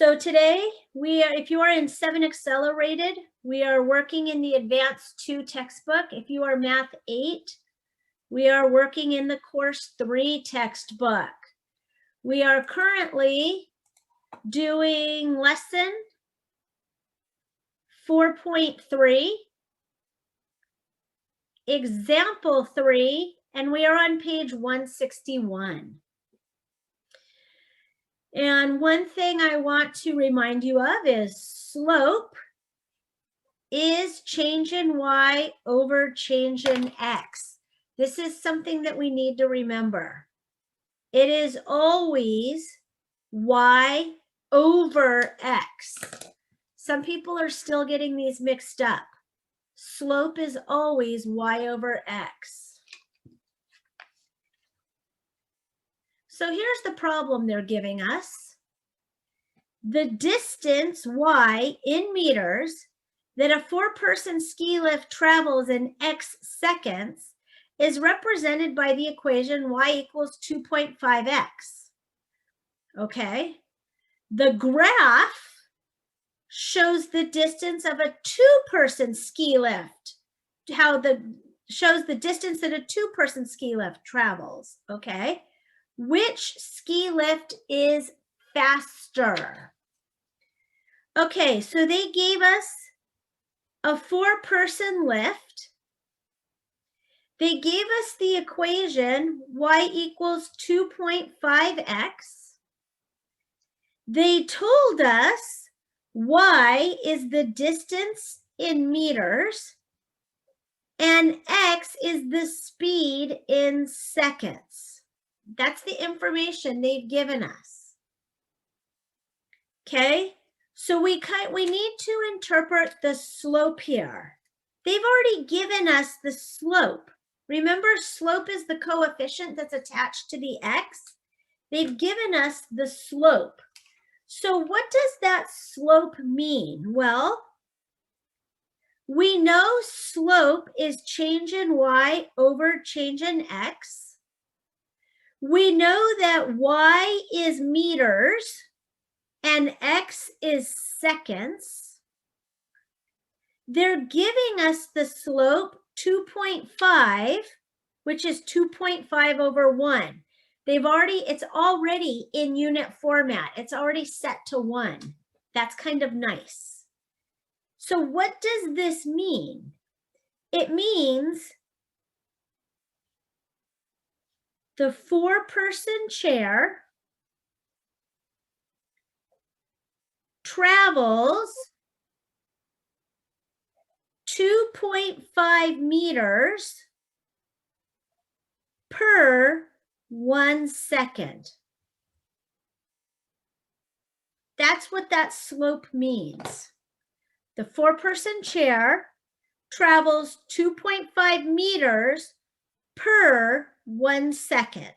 So today if you are in 7 Accelerated, we are working in the Advanced 2 textbook. If you are Math 8, we are working in the Course 3 textbook. We are currently doing lesson 4.3, example 3, and we are on page 161. And one thing I want to remind you of is slope is change in y over change in x. This is something that we need to remember. It is always y over x. Some people are still getting these mixed up. Slope is always y over x. So here's the problem they're giving us. The distance y in meters that a 4-person ski lift travels in x seconds is represented by the equation y equals 2.5x. Okay, the graph shows the distance of a 2-person ski lift, shows the distance that a 2-person ski lift travels. Okay, which ski lift is faster? Okay, so they gave us a 4-person lift. They gave us the equation y equals 2.5x. They told us y is the distance in meters and x is the speed in seconds. That's the information they've given us. Okay, so we need to interpret the slope here. They've already given us the slope. Remember, slope is the coefficient that's attached to the x. They've given us the slope. So what does that slope mean? Well, we know slope is change in y over change in x. We know that y is meters and x is seconds. They're giving us the slope 2.5, which is 2.5 over 1. It's already in unit format. It's already set to 1. That's kind of nice. So what does this mean? It means the 4-person chair travels 2.5 meters per 1 second. That's what that slope means. The 4-person chair travels 2.5 meters per 1 second.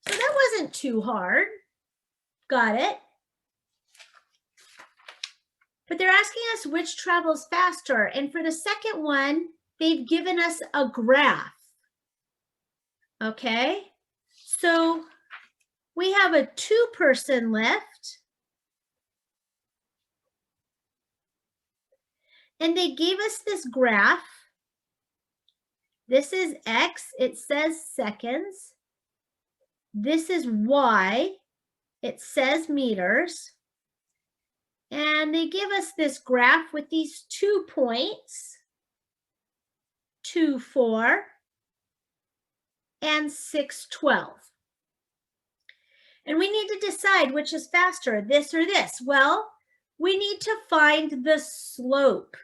So that wasn't too hard. Got it? But they're asking us which travels faster. And for the second one, they've given us a graph. Okay? So we have a 2-person lift. And they gave us this graph. This is x. It says seconds. This is y. It says meters. And they give us this graph with these 2 points, 2, 4, and 6, 12. And we need to decide which is faster, this or this. Well, we need to find the slope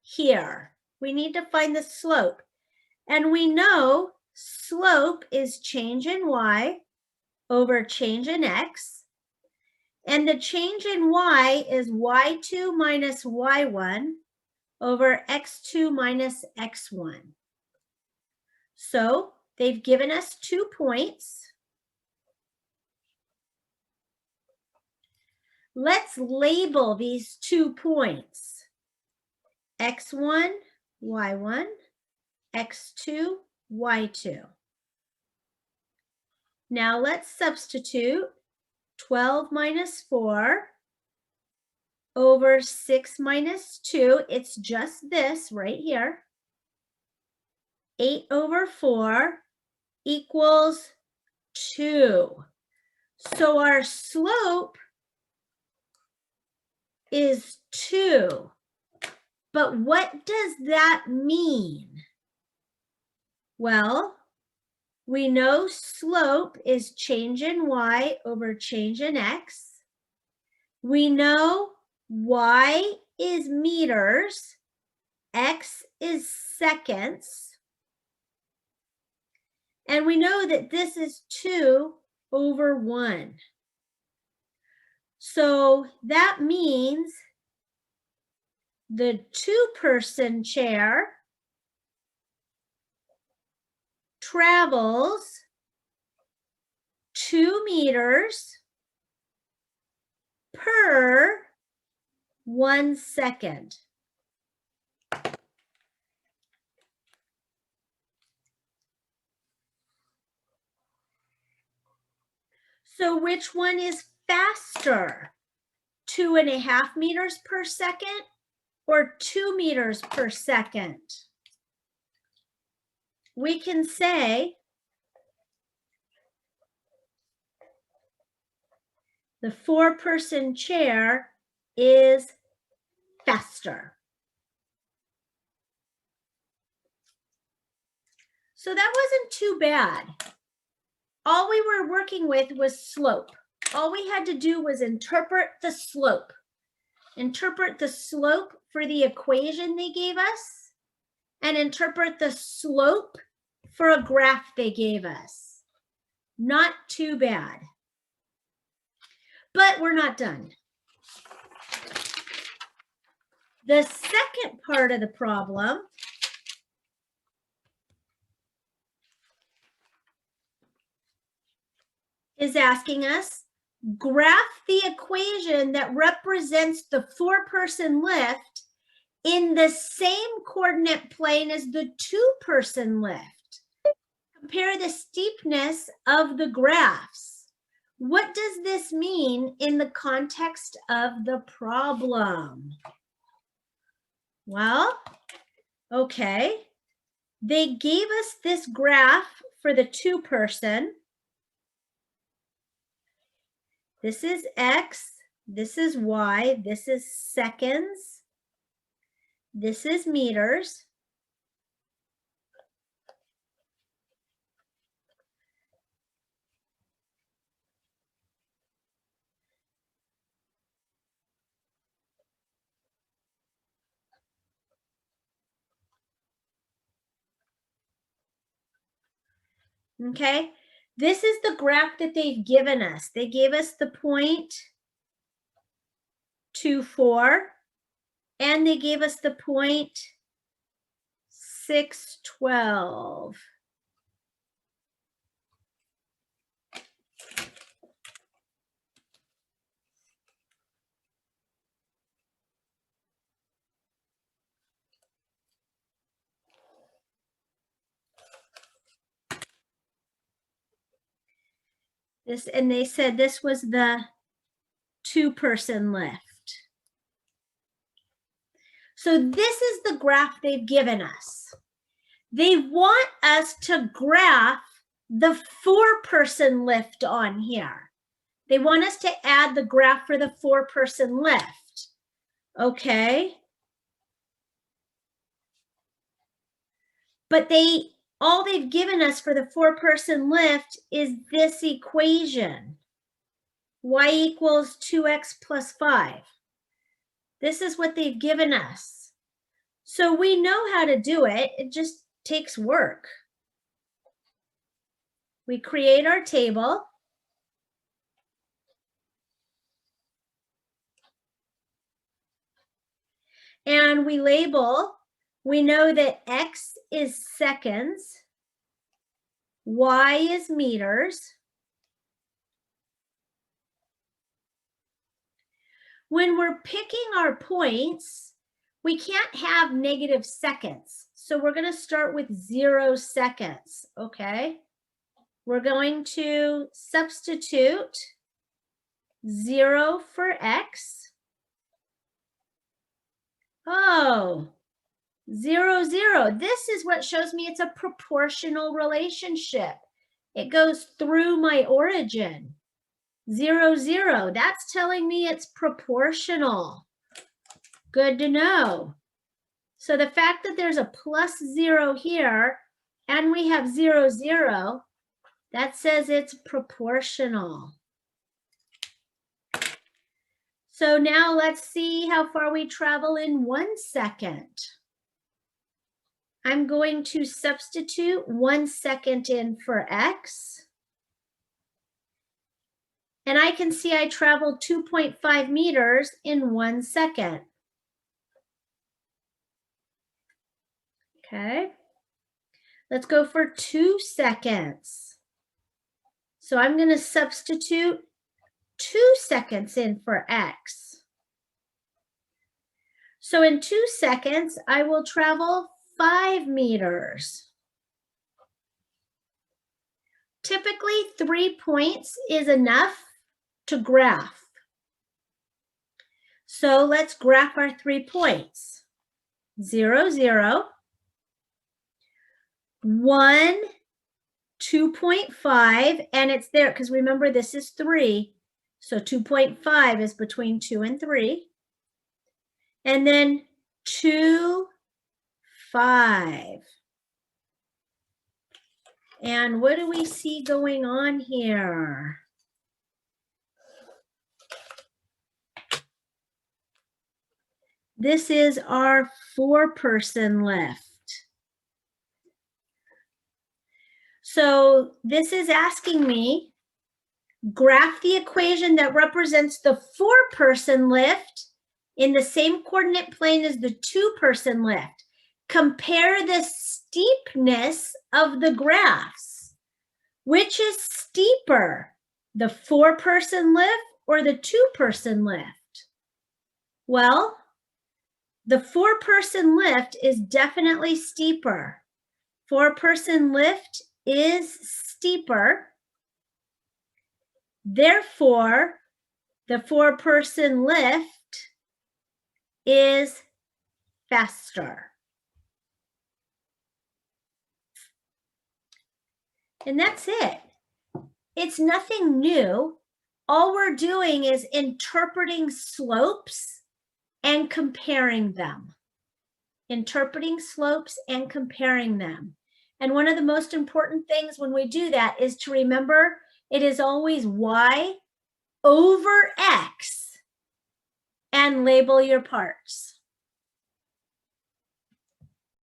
here. We need to find the slope. And we know slope is change in y over change in x. And the change in y is y2 minus y1 over x2 minus x1. So they've given us 2 points. Let's label these 2 points. x1, y1, x2, y2. Now let's substitute 12 minus 4 over 6 minus 2. It's just this right here. 8 over 4 equals 2. So our slope is 2. But what does that mean? Well, we know slope is change in y over change in x. We know y is meters, x is seconds. And we know that this is 2 over 1. So that means the 2-person chair travels 2 meters per 1 second. So which one is faster? 2.5 meters per second or 2 meters per second? We can say the 4-person chair is faster. So that wasn't too bad. All we were working with was slope. All we had to do was interpret the slope. Interpret the slope for the equation they gave us, and interpret the slope for a graph they gave us. Not too bad. But we're not done. The second part of the problem is asking us, graph the equation that represents the 4-person lift in the same coordinate plane as the 2-person lift. Compare the steepness of the graphs. What does this mean in the context of the problem? Well, okay, they gave us this graph for the 2-person. This is X, this is Y, this is seconds, this is meters. Okay, this is the graph that they've given us. They gave us the point 2,4, and they gave us the point 612. This, and they said this was the 2-person lift. So this is the graph they've given us. They want us to graph the 4-person lift on here. They want us to add the graph for the 4-person lift. Okay. But all they've given us for the 4-person lift is this equation. Y equals 2x plus 5. This is what they've given us. So we know how to do it. It just takes work. We create our table. And we label. We know that X is seconds. Y is meters. When we're picking our points, we can't have negative seconds. So we're going to start with 0 seconds, okay? we're going to substitute 0 for x. Oh, 0, 0. This is what shows me it's a proportional relationship. It goes through my origin. 0, 0. That's telling me it's proportional. Good to know. So the fact that there's a plus 0 here and we have 0, 0, that says it's proportional. So now let's see how far we travel in 1 second. I'm going to substitute 1 second in for x. And I can see I traveled 2.5 meters in 1 second. Okay. Let's go for 2 seconds. So I'm going to substitute 2 seconds in for x. So in 2 seconds, I will travel 5 meters. Typically, 3 points is enough to graph. So let's graph our 3 points. 0, 0, 1, 2.5, and it's there because remember this is 3. So 2.5 is between 2 and 3. And then 2, 5. And what do we see going on here? This is our 4-person lift. So this is asking me, graph the equation that represents the 4-person lift in the same coordinate plane as the 2-person lift. Compare the steepness of the graphs. Which is steeper, the 4-person lift or the 2-person lift? Well, the 4-person lift is definitely steeper. 4-person lift is steeper. Therefore, the 4-person lift is faster. And that's it. It's nothing new. All we're doing is interpreting slopes and comparing them. Interpreting slopes and comparing them. And one of the most important things when we do that is to remember it is always y over x and label your parts.